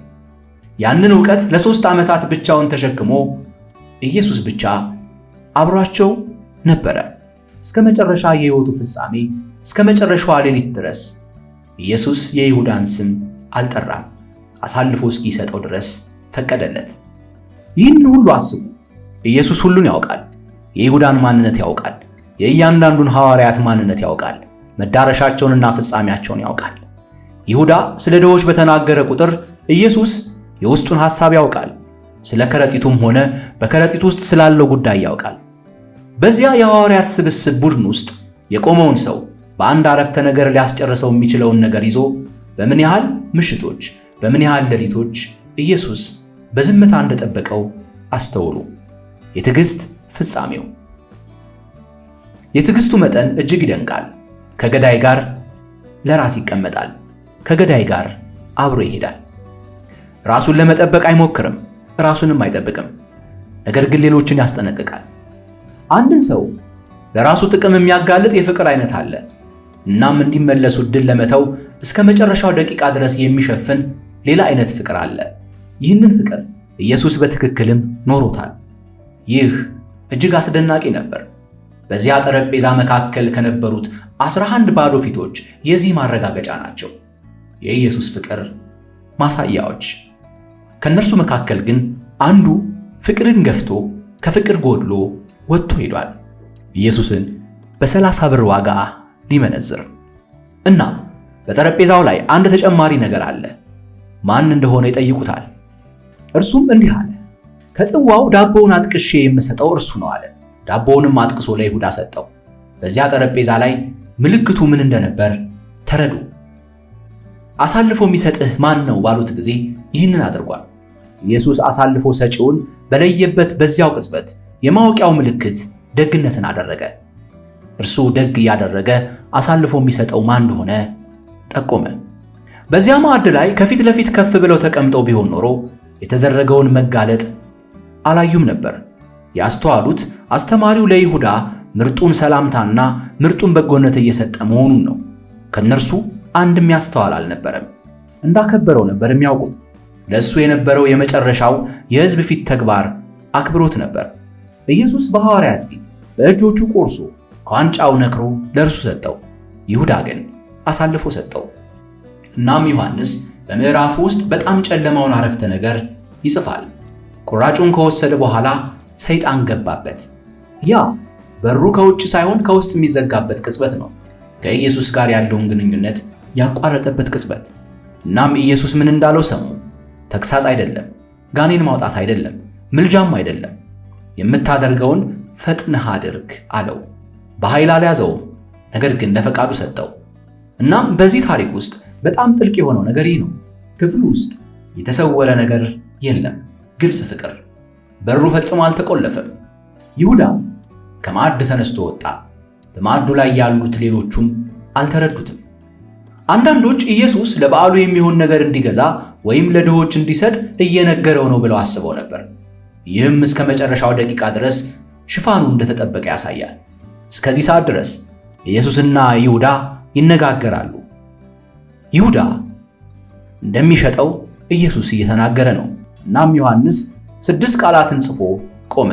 ያንን ዕውቀት ለ3 ዓመታት ብቻውን ተሸክሞ ኢየሱስ ብቻ አብሯቸው ነበረ። እስከ መጨረሻ የሕይወቱ ፍጻሜ፣ እስከ መጨረሻዋ ሌሊት ድረስ ኢየሱስ የይሁዳን ስም አልጠራም። አሳልፎ እስኪሰጠው ድረስ ፈቀደለት። ይህን ሁሉ አስቡ። ኢየሱስ ሁሉን ያውቃል። የይሁዳን ማንነት ያውቃል። የእያንዳንዱን ሐዋርያት ማንነት ያውቃል። መዳረሻቸውንና ፍጻሜያቸውን ያውቃል። ይሁዳ ስለ ድሆች በተናገረ ቁጥር ኢየሱስ የውስጡን ሐሳብ ያውቃል። ስለ ከረጢቱም ሆነ በከረጢቱ ውስጥ ስላለው ጉዳይ ያውቃል። በዚያ የሐዋርያት ስብስብ ቡድን ውስጥ የቆመውን ሰው በአንድ አረፍተ ነገር ሊያስጨርሰው የሚችለውን ነገር ይዞ በምን ያህል ምሽቶች፣ በምን ያህል ሌሊቶች ኢየሱስ በዝምታ እንደጠበቀው አስተውሉ። የትዕግስት ፍጻሜው። የትዕግስቱ መጠን እጅግ ይደንቃል። ከገዳይ ጋር ለራት ይቀመጣል። ከገዳይ ጋር አብሮ ይሄዳል። ራሱን ለመጠበቅ አይሞክርም፣ ራሱንም አይጠብቅም። ነገር ግን ሌሎችን ያስጠነቅቃል። አንድን ሰው ለራሱ ጥቅም የሚያጋልጥ የፍቅር አይነት አለ። እናም እንዲመለሱ ዕድል ለመተው እስከ መጨረሻው ደቂቃ ድረስ የሚሸፍን ሌላ አይነት ፍቅር አለ። ይህንን ፍቅር ኢየሱስ በትክክልም ኖሮታል። ይህ እጅግ አስደናቂ ነበር። በዚያ ጠረጴዛ መካከል ከነበሩት 11 ባዶ ፊቶች የዚህ ማረጋገጫ ናቸው፣ የኢየሱስ ፍቅር ማሳያዎች። ከነርሱ መካከል ግን አንዱ ፍቅርን ገፍቶ ከፍቅር ጎድሎ ወጥቶ ሄዷል። ኢየሱስን በ30 ብር ዋጋ ሊመነዝር እና በጠረጴዛው ላይ አንድ ተጨማሪ ነገር አለ። ማን እንደሆነ ይጠይቁታል። እርሱም እንዲህ አለ፣ ከጽዋው ዳቦውን አጥቅሼ የምሰጠው እርሱ ነው አለ። ዳቦውንም አጥቅሶ ለይሁዳ ሰጠው። በዚያ ጠረጴዛ ላይ ምልክቱ ምን እንደነበር ተረዱ። አሳልፎ የሚሰጥህ ማን ነው ባሉት ጊዜ ይህንን አድርጓል። ኢየሱስ አሳልፎ ሰጪውን በለየበት በዚያው ቅጽበት የማወቂያው ምልክት ደግነትን አደረገ። እርሱ ደግ እያደረገ አሳልፎ የሚሰጠው ማን እንደሆነ ጠቆመ። በዚያ ማዕድ ላይ ከፊት ለፊት ከፍ ብለው ተቀምጠው ቢሆን ኖሮ የተደረገውን መጋለጥ አላዩም ነበር። ያስተዋሉት አስተማሪው ለይሁዳ ምርጡን ሰላምታና ምርጡን በጎነት እየሰጠ መሆኑን ነው። ከነርሱ አንድም ያስተዋል አልነበረም። እንዳከበረው ነበር የሚያውቁት። ለእሱ የነበረው የመጨረሻው የሕዝብ ፊት ተግባር አክብሮት ነበር። ኢየሱስ በሐዋርያት ፊት በእጆቹ ቆርሶ ከዋንጫው ነክሮ ለእርሱ ሰጠው። ይሁዳ ግን አሳልፎ ሰጠው። እናም ዮሐንስ በምዕራፉ ውስጥ በጣም ጨለማውን አረፍተ ነገር ይጽፋል። ቁራጩን ከወሰደ በኋላ ሰይጣን ገባበት። ያ በሩ ከውጭ ሳይሆን ከውስጥ የሚዘጋበት ቅጽበት ነው። ከኢየሱስ ጋር ያለውን ግንኙነት ያቋረጠበት ቅጽበት። እናም ኢየሱስ ምን እንዳለው ሰሙ። ተግሳጽ አይደለም፣ ጋኔን ማውጣት አይደለም፣ ምልጃም አይደለም። የምታደርገውን ፈጥነህ አድርግ አለው። በኃይል አልያዘውም፣ ነገር ግን ለፈቃዱ ሰጠው። እናም በዚህ ታሪክ ውስጥ በጣም ጥልቅ የሆነው ነገር ይህ ነው። ክፍሉ ውስጥ የተሰወረ ነገር የለም። ግልጽ ፍቅር። በሩ ፈጽሞ አልተቆለፈም። ይሁዳ ከማዕድ ተነስቶ ወጣ። በማዕዱ ላይ ያሉት ሌሎቹም አልተረዱትም። አንዳንዶች ኢየሱስ ለበዓሉ የሚሆን ነገር እንዲገዛ ወይም ለድሆች እንዲሰጥ እየነገረው ነው ብለው አስበው ነበር። ይህም እስከ መጨረሻው ደቂቃ ድረስ ሽፋኑ እንደተጠበቀ ያሳያል። እስከዚህ ሰዓት ድረስ ኢየሱስና ይሁዳ ይነጋገራሉ። ይሁዳ እንደሚሸጠው ኢየሱስ እየተናገረ ነው። እናም ዮሐንስ 6 ቃላትን ጽፎ ቆመ።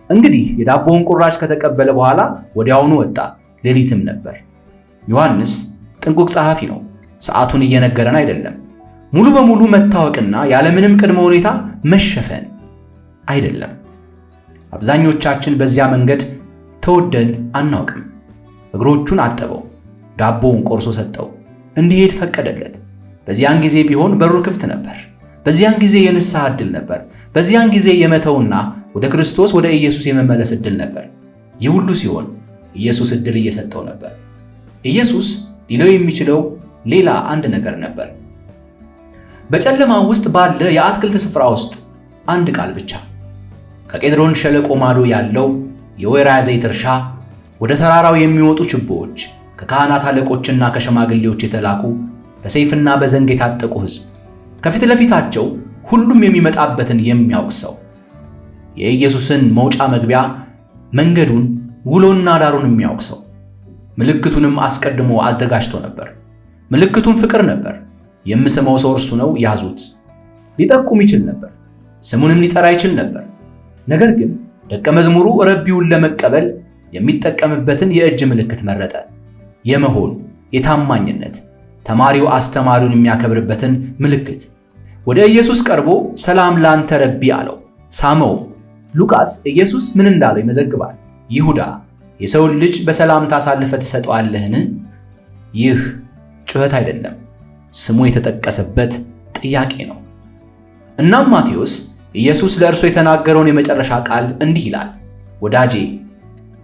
እንግዲህ የዳቦውን ቁራጭ ከተቀበለ በኋላ ወዲያውኑ ወጣ። ሌሊትም ነበር። ዮሐንስ ጥንቁቅ ጸሐፊ ነው። ሰዓቱን እየነገረን አይደለም። ሙሉ በሙሉ መታወቅና ያለምንም ቅድመ ሁኔታ መሸፈን አይደለም። አብዛኞቻችን በዚያ መንገድ ተወደን አናውቅም። እግሮቹን አጠበው፣ ዳቦውን ቆርሶ ሰጠው፣ እንዲሄድ ፈቀደለት። በዚያን ጊዜ ቢሆን በሩ ክፍት ነበር። በዚያን ጊዜ የንስሐ ዕድል ነበር። በዚያን ጊዜ የመተውና ወደ ክርስቶስ ወደ ኢየሱስ የመመለስ ዕድል ነበር። ይህ ሁሉ ሲሆን ኢየሱስ ዕድል እየሰጠው ነበር። ኢየሱስ ሊለው የሚችለው ሌላ አንድ ነገር ነበር። በጨለማ ውስጥ ባለ የአትክልት ስፍራ ውስጥ አንድ ቃል ብቻ። ከቄድሮን ሸለቆ ማዶ ያለው የወይራ ዘይት እርሻ፣ ወደ ተራራው የሚወጡ ችቦዎች፣ ከካህናት አለቆችና ከሽማግሌዎች የተላኩ በሰይፍና በዘንግ የታጠቁ ሕዝብ፣ ከፊት ለፊታቸው ሁሉም የሚመጣበትን የሚያውቅ ሰው፣ የኢየሱስን መውጫ መግቢያ መንገዱን ውሎና ዳሩን የሚያውቅ ሰው። ምልክቱንም አስቀድሞ አዘጋጅቶ ነበር። ምልክቱም ፍቅር ነበር። የምስመው ሰው እርሱ ነው፣ ያዙት። ሊጠቁም ይችል ነበር፣ ስሙንም ሊጠራ ይችል ነበር። ነገር ግን ደቀ መዝሙሩ ረቢውን ለመቀበል የሚጠቀምበትን የእጅ ምልክት መረጠ። የመሆን የታማኝነት ተማሪው አስተማሪውን የሚያከብርበትን ምልክት። ወደ ኢየሱስ ቀርቦ ሰላም ላንተ ረቢ አለው፣ ሳመውም። ሉቃስ ኢየሱስ ምን እንዳለው ይመዘግባል። ይሁዳ የሰውን ልጅ በሰላምታ አሳልፈህ ትሰጠዋለህን? ይህ ጩኸት አይደለም፣ ስሙ የተጠቀሰበት ጥያቄ ነው። እናም ማቴዎስ ኢየሱስ ለእርሱ የተናገረውን የመጨረሻ ቃል እንዲህ ይላል፣ ወዳጄ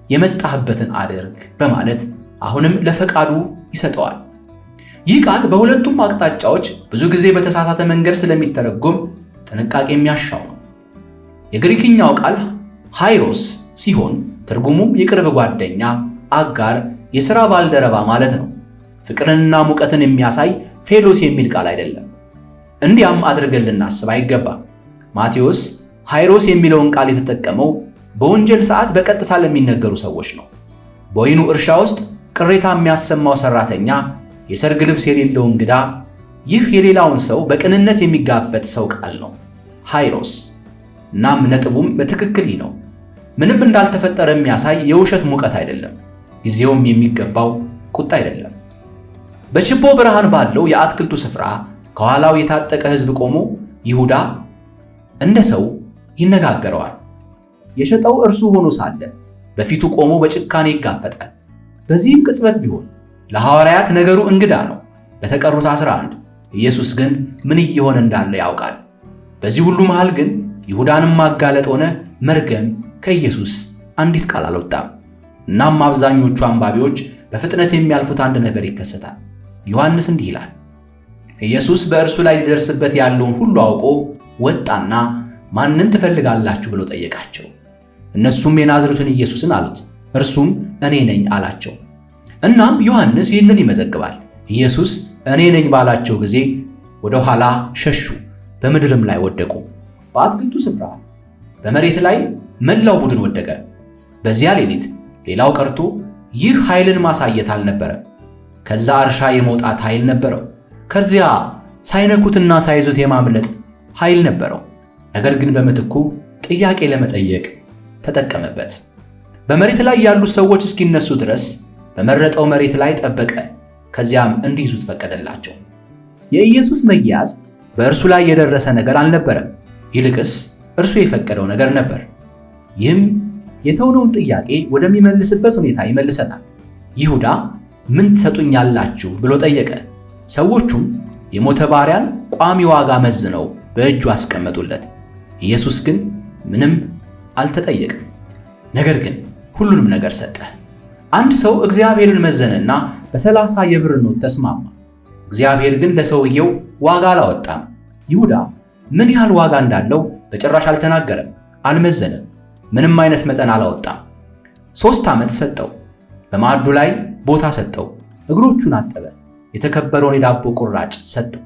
የመጣህበትን አድርግ በማለት አሁንም ለፈቃዱ ይሰጠዋል። ይህ ቃል በሁለቱም አቅጣጫዎች ብዙ ጊዜ በተሳሳተ መንገድ ስለሚተረጎም ጥንቃቄ የሚያሻው ነው። የግሪክኛው ቃል ሃይሮስ ሲሆን ትርጉሙም የቅርብ ጓደኛ፣ አጋር፣ የሥራ ባልደረባ ማለት ነው። ፍቅርንና ሙቀትን የሚያሳይ ፌሎስ የሚል ቃል አይደለም። እንዲያም አድርገን ልናስብ አይገባም። ማቴዎስ ሃይሮስ የሚለውን ቃል የተጠቀመው በወንጀል ሰዓት በቀጥታ ለሚነገሩ ሰዎች ነው። በወይኑ እርሻ ውስጥ ቅሬታ የሚያሰማው ሰራተኛ፣ የሰርግ ልብስ የሌለው እንግዳ፣ ይህ የሌላውን ሰው በቅንነት የሚጋፈጥ ሰው ቃል ነው ሃይሮስ። እናም ነጥቡም በትክክል ይህ ነው። ምንም እንዳልተፈጠረ የሚያሳይ የውሸት ሙቀት አይደለም። ጊዜውም የሚገባው ቁጣ አይደለም። በችቦ ብርሃን ባለው የአትክልቱ ስፍራ ከኋላው የታጠቀ ሕዝብ ቆሞ ይሁዳ እንደ ሰው ይነጋገረዋል። የሸጠው እርሱ ሆኖ ሳለ በፊቱ ቆሞ በጭካኔ ይጋፈጣል። በዚህም ቅጽበት ቢሆን ለሐዋርያት ነገሩ እንግዳ ነው። ለተቀሩት 11 ኢየሱስ ግን ምን እየሆነ እንዳለ ያውቃል። በዚህ ሁሉ መሃል ግን ይሁዳንም ማጋለጥ ሆነ መርገም ከኢየሱስ አንዲት ቃል አልወጣም። እናም አብዛኞቹ አንባቢዎች በፍጥነት የሚያልፉት አንድ ነገር ይከሰታል። ዮሐንስ እንዲህ ይላል፣ ኢየሱስ በእርሱ ላይ ሊደርስበት ያለውን ሁሉ አውቆ ወጣና ማንን ትፈልጋላችሁ ብሎ ጠየቃቸው። እነሱም የናዝሬቱን ኢየሱስን አሉት። እርሱም እኔ ነኝ አላቸው። እናም ዮሐንስ ይህንን ይመዘግባል። ኢየሱስ እኔ ነኝ ባላቸው ጊዜ ወደ ኋላ ሸሹ፣ በምድርም ላይ ወደቁ። በአትክልቱ ስፍራ በመሬት ላይ መላው ቡድን ወደቀ። በዚያ ሌሊት ሌላው ቀርቶ ይህ ኃይልን ማሳየት አልነበረም። ከዛ እርሻ የመውጣት ኃይል ነበረው። ከዚያ ሳይነኩትና ሳይዙት የማምለጥ ኃይል ነበረው። ነገር ግን በምትኩ ጥያቄ ለመጠየቅ ተጠቀመበት። በመሬት ላይ ያሉት ሰዎች እስኪነሱ ድረስ በመረጠው መሬት ላይ ጠበቀ። ከዚያም እንዲይዙት ፈቀደላቸው። የኢየሱስ መያዝ በእርሱ ላይ የደረሰ ነገር አልነበረም። ይልቅስ እርሱ የፈቀደው ነገር ነበር። ይህም የተውነውን ጥያቄ ወደሚመልስበት ሁኔታ ይመልሰናል። ይሁዳ ምን ትሰጡኛላችሁ ብሎ ጠየቀ። ሰዎቹም የሞተ ባሪያን ቋሚ ዋጋ መዝነው በእጁ አስቀመጡለት። ኢየሱስ ግን ምንም አልተጠየቀም። ነገር ግን ሁሉንም ነገር ሰጠ። አንድ ሰው እግዚአብሔርን መዘነና በ30 የብር ኖት ተስማማ። እግዚአብሔር ግን ለሰውየው ዋጋ አላወጣም። ይሁዳ ምን ያህል ዋጋ እንዳለው በጭራሽ አልተናገረም፣ አልመዘነም፣ ምንም አይነት መጠን አላወጣም። 3 ዓመት ሰጠው። በማዕዱ ላይ ቦታ ሰጠው። እግሮቹን አጠበ። የተከበረውን የዳቦ ቁራጭ ሰጠው።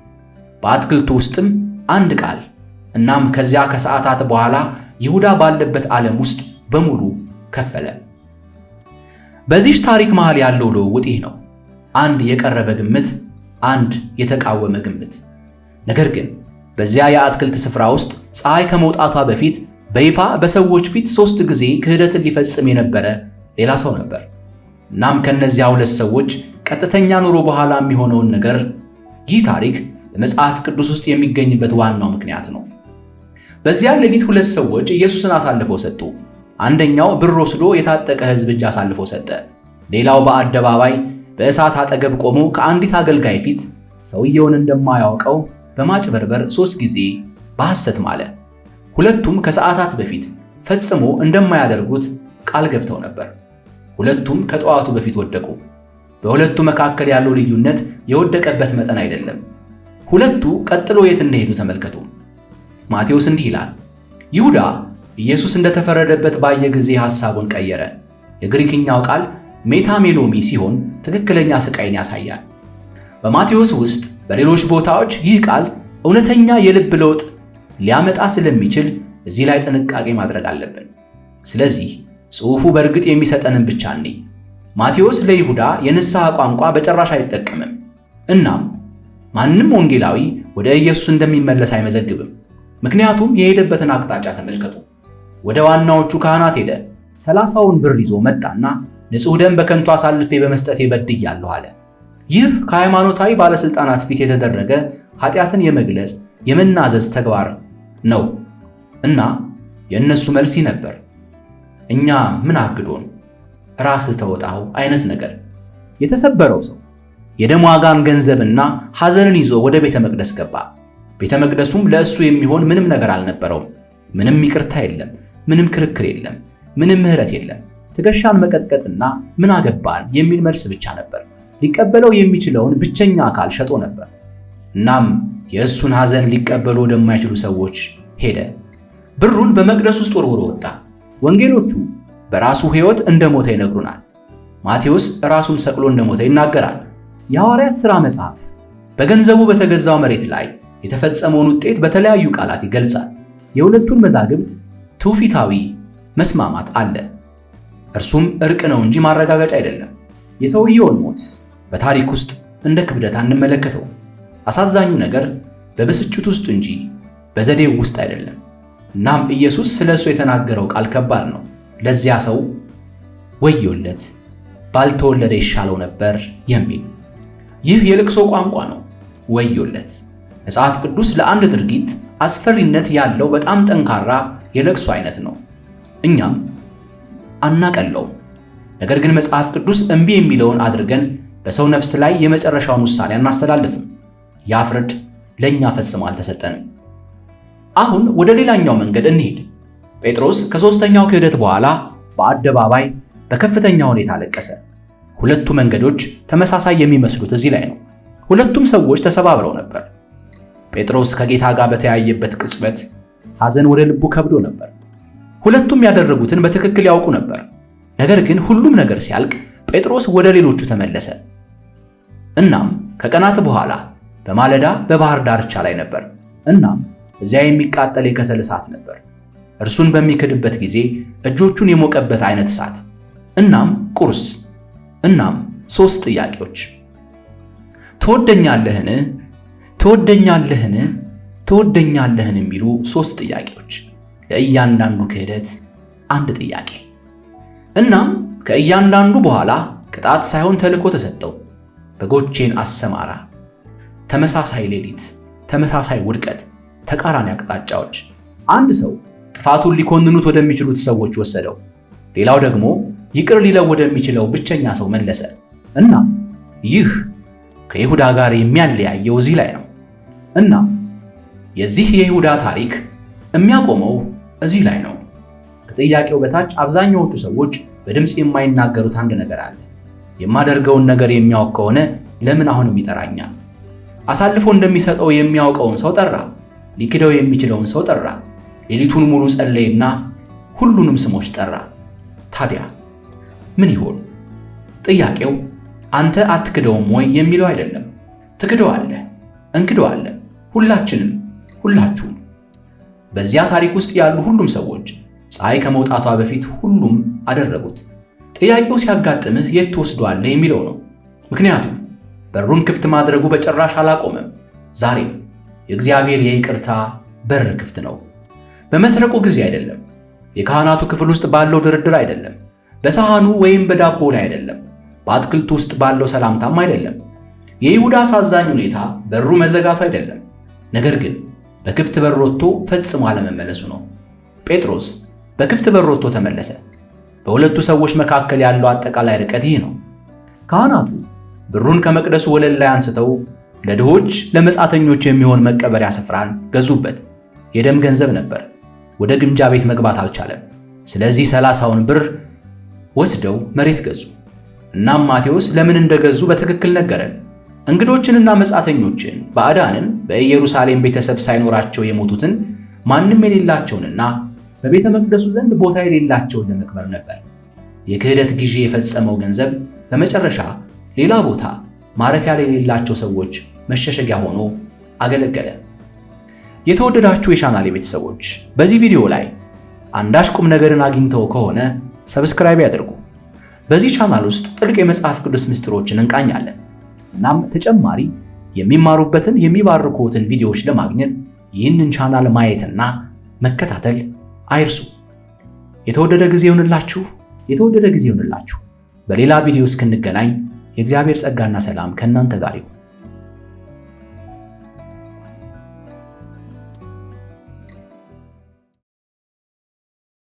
በአትክልቱ ውስጥም አንድ ቃል። እናም ከዚያ ከሰዓታት በኋላ ይሁዳ ባለበት ዓለም ውስጥ በሙሉ ከፈለ። በዚህ ታሪክ መሃል ያለው ልውውጥ ይህ ነው። አንድ የቀረበ ግምት፣ አንድ የተቃወመ ግምት። ነገር ግን በዚያ የአትክልት ስፍራ ውስጥ ፀሐይ ከመውጣቷ በፊት በይፋ በሰዎች ፊት 3 ጊዜ ክህደትን ሊፈጽም የነበረ ሌላ ሰው ነበር። እናም ከነዚያ 2 ሰዎች ቀጥተኛ ኑሮ በኋላ የሚሆነውን ነገር ይህ ታሪክ በመጽሐፍ ቅዱስ ውስጥ የሚገኝበት ዋናው ምክንያት ነው። በዚያ ሌሊት 2 ሰዎች ኢየሱስን አሳልፈው ሰጡ። አንደኛው ብር ወስዶ የታጠቀ ሕዝብ እጅ አሳልፎ ሰጠ። ሌላው በአደባባይ በእሳት አጠገብ ቆሞ ከአንዲት አገልጋይ ፊት ሰውየውን እንደማያውቀው በማጭበርበር 3 ጊዜ በሐሰት ማለ። ሁለቱም ከሰዓታት በፊት ፈጽሞ እንደማያደርጉት ቃል ገብተው ነበር። ሁለቱም ከጠዋቱ በፊት ወደቁ። በሁለቱ መካከል ያለው ልዩነት የወደቀበት መጠን አይደለም። ሁለቱ ቀጥሎ የት እንደሄዱ ተመልከቱ። ማቴዎስ እንዲህ ይላል፣ ይሁዳ ኢየሱስ እንደተፈረደበት ባየ ጊዜ ሐሳቡን ቀየረ። የግሪክኛው ቃል ሜታሜሎሚ ሲሆን ትክክለኛ ስቃይን ያሳያል። በማቴዎስ ውስጥ በሌሎች ቦታዎች ይህ ቃል እውነተኛ የልብ ለውጥ ሊያመጣ ስለሚችል እዚህ ላይ ጥንቃቄ ማድረግ አለብን። ስለዚህ ጽሑፉ በእርግጥ የሚሰጠንን ብቻ እንይ። ማቴዎስ ለይሁዳ የንስሐ ቋንቋ በጭራሽ አይጠቀምም። እናም ማንም ወንጌላዊ ወደ ኢየሱስ እንደሚመለስ አይመዘግብም። ምክንያቱም የሄደበትን አቅጣጫ ተመልከቱ። ወደ ዋናዎቹ ካህናት ሄደ። 30ውን ብር ይዞ መጣና ንጹሕ ደም በከንቱ አሳልፌ በመስጠቴ በድያለሁ አለ። ይህ ከሃይማኖታዊ ባለሥልጣናት ፊት የተደረገ ኃጢአትን የመግለጽ የመናዘዝ ተግባር ነው እና የእነሱ መልስ ነበር፣ እኛ ምን አግዶን ራስህ ተወጣው አይነት ነገር። የተሰበረው ሰው የደም ዋጋን ገንዘብና ሐዘንን ይዞ ወደ ቤተ መቅደስ ገባ። ቤተ መቅደሱም ለእሱ የሚሆን ምንም ነገር አልነበረውም። ምንም ይቅርታ የለም፣ ምንም ክርክር የለም፣ ምንም ምሕረት የለም። ትከሻን መቀጥቀጥና ምን አገባን የሚል መልስ ብቻ ነበር። ሊቀበለው የሚችለውን ብቸኛ አካል ሸጦ ነበር። እናም የእሱን ሐዘን ሊቀበሉ ወደማይችሉ ሰዎች ሄደ። ብሩን በመቅደስ ውስጥ ወርውሮ ወጣ። ወንጌሎቹ በራሱ ሕይወት እንደሞተ ይነግሩናል። ማቴዎስ ራሱን ሰቅሎ እንደሞተ ይናገራል። የሐዋርያት ሥራ መጽሐፍ በገንዘቡ በተገዛው መሬት ላይ የተፈጸመውን ውጤት በተለያዩ ቃላት ይገልጻል። የሁለቱን መዛግብት ትውፊታዊ መስማማት አለ። እርሱም እርቅ ነው እንጂ ማረጋገጫ አይደለም። የሰውየውን ሞት በታሪክ ውስጥ እንደ ክብደት አንመለከተው። አሳዛኙ ነገር በብስጭት ውስጥ እንጂ በዘዴው ውስጥ አይደለም። እናም ኢየሱስ ስለ እሱ የተናገረው ቃል ከባድ ነው። ለዚያ ሰው ወዮለት፣ ባልተወለደ ይሻለው ነበር የሚል። ይህ የልቅሶ ቋንቋ ነው። ወዮለት። መጽሐፍ ቅዱስ ለአንድ ድርጊት አስፈሪነት ያለው በጣም ጠንካራ የለቅሶ አይነት ነው። እኛም አናቀለውም። ነገር ግን መጽሐፍ ቅዱስ እምቢ የሚለውን አድርገን በሰው ነፍስ ላይ የመጨረሻውን ውሳኔ አናስተላልፍም። ያ ፍርድ ለእኛ ፈጽሞ አልተሰጠንም። አሁን ወደ ሌላኛው መንገድ እንሂድ። ጴጥሮስ ከሦስተኛው ክህደት በኋላ በአደባባይ በከፍተኛ ሁኔታ አለቀሰ። ሁለቱ መንገዶች ተመሳሳይ የሚመስሉት እዚህ ላይ ነው። ሁለቱም ሰዎች ተሰባብረው ነበር። ጴጥሮስ ከጌታ ጋር በተያየበት ቅጽበት ሐዘን ወደ ልቡ ከብዶ ነበር። ሁለቱም ያደረጉትን በትክክል ያውቁ ነበር። ነገር ግን ሁሉም ነገር ሲያልቅ ጴጥሮስ ወደ ሌሎቹ ተመለሰ። እናም ከቀናት በኋላ በማለዳ በባህር ዳርቻ ላይ ነበር። እናም እዚያ የሚቃጠል የከሰል እሳት ነበር። እርሱን በሚክድበት ጊዜ እጆቹን የሞቀበት አይነት እሳት። እናም ቁርስ። እናም 3 ጥያቄዎች። ትወደኛለህን? ትወደኛለህን? ትወደኛለህን? የሚሉ 3 ጥያቄዎች። ለእያንዳንዱ ክህደት አንድ ጥያቄ። እናም ከእያንዳንዱ በኋላ ቅጣት ሳይሆን ተልእኮ ተሰጠው። በጎቼን አሰማራ። ተመሳሳይ ሌሊት፣ ተመሳሳይ ውድቀት፣ ተቃራኒ አቅጣጫዎች። አንድ ሰው ጥፋቱን ሊኮንኑት ወደሚችሉት ሰዎች ወሰደው። ሌላው ደግሞ ይቅር ሊለው ወደሚችለው ብቸኛ ሰው መለሰ። እናም ይህ ከይሁዳ ጋር የሚያለያየው እዚህ ላይ ነው። እናም የዚህ የይሁዳ ታሪክ የሚያቆመው እዚህ ላይ ነው። ከጥያቄው በታች አብዛኛዎቹ ሰዎች በድምፅ የማይናገሩት አንድ ነገር አለ። የማደርገውን ነገር የሚያውቅ ከሆነ ለምን አሁንም ይጠራኛል? አሳልፎ እንደሚሰጠው የሚያውቀውን ሰው ጠራ። ሊክደው የሚችለውን ሰው ጠራ። ሌሊቱን ሙሉ ጸለየና ሁሉንም ስሞች ጠራ። ታዲያ ምን ይሆን? ጥያቄው አንተ አትክደውም ወይ የሚለው አይደለም። ትክደዋለህ፣ እንክደዋለን። ሁላችንም፣ ሁላችሁም። በዚያ ታሪክ ውስጥ ያሉ ሁሉም ሰዎች ፀሐይ ከመውጣቷ በፊት ሁሉም አደረጉት። ጥያቄው ሲያጋጥምህ የት ትወስደዋለህ የሚለው ነው። ምክንያቱም በሩን ክፍት ማድረጉ በጭራሽ አላቆመም። ዛሬም የእግዚአብሔር የይቅርታ በር ክፍት ነው። በመስረቁ ጊዜ አይደለም። የካህናቱ ክፍል ውስጥ ባለው ድርድር አይደለም። በሳህኑ ወይም በዳቦ ላይ አይደለም። በአትክልቱ ውስጥ ባለው ሰላምታም አይደለም። የይሁዳ አሳዛኝ ሁኔታ በሩ መዘጋቱ አይደለም። ነገር ግን በክፍት በር ወጥቶ ፈጽሞ አለመመለሱ ነው። ጴጥሮስ በክፍት በር ወጥቶ ተመለሰ። በሁለቱ ሰዎች መካከል ያለው አጠቃላይ ርቀት ይህ ነው። ካህናቱ ብሩን ከመቅደሱ ወለል ላይ አንስተው ለድሆች ለመጻተኞች የሚሆን መቀበሪያ ስፍራን ገዙበት። የደም ገንዘብ ነበር። ወደ ግምጃ ቤት መግባት አልቻለም። ስለዚህ 30ውን ብር ወስደው መሬት ገዙ። እናም ማቴዎስ ለምን እንደገዙ በትክክል ነገረን። እንግዶችንና መጻተኞችን፣ ባዕዳንን፣ በኢየሩሳሌም ቤተሰብ ሳይኖራቸው የሞቱትን፣ ማንም የሌላቸውንና በቤተ መቅደሱ ዘንድ ቦታ የሌላቸውን ለመቅበር ነበር። የክህደት ጊዜ የፈጸመው ገንዘብ በመጨረሻ ሌላ ቦታ ማረፊያ የሌላቸው ሰዎች መሸሸጊያ ሆኖ አገለገለ። የተወደዳችሁ የቻናሌ ቤተሰቦች በዚህ ቪዲዮ ላይ አንዳች ቁም ነገርን አግኝተው ከሆነ ሰብስክራይብ ያድርጉ። በዚህ ቻናል ውስጥ ጥልቅ የመጽሐፍ ቅዱስ ምስጢሮችን እንቃኛለን። እናም ተጨማሪ የሚማሩበትን የሚባርኩትን ቪዲዮዎች ለማግኘት ይህንን ቻናል ማየትና መከታተል አይርሱ። የተወደደ ጊዜ ይሁንላችሁ። በሌላ ቪዲዮ እስክንገናኝ የእግዚአብሔር ጸጋና ሰላም ከእናንተ ጋር ይሁን።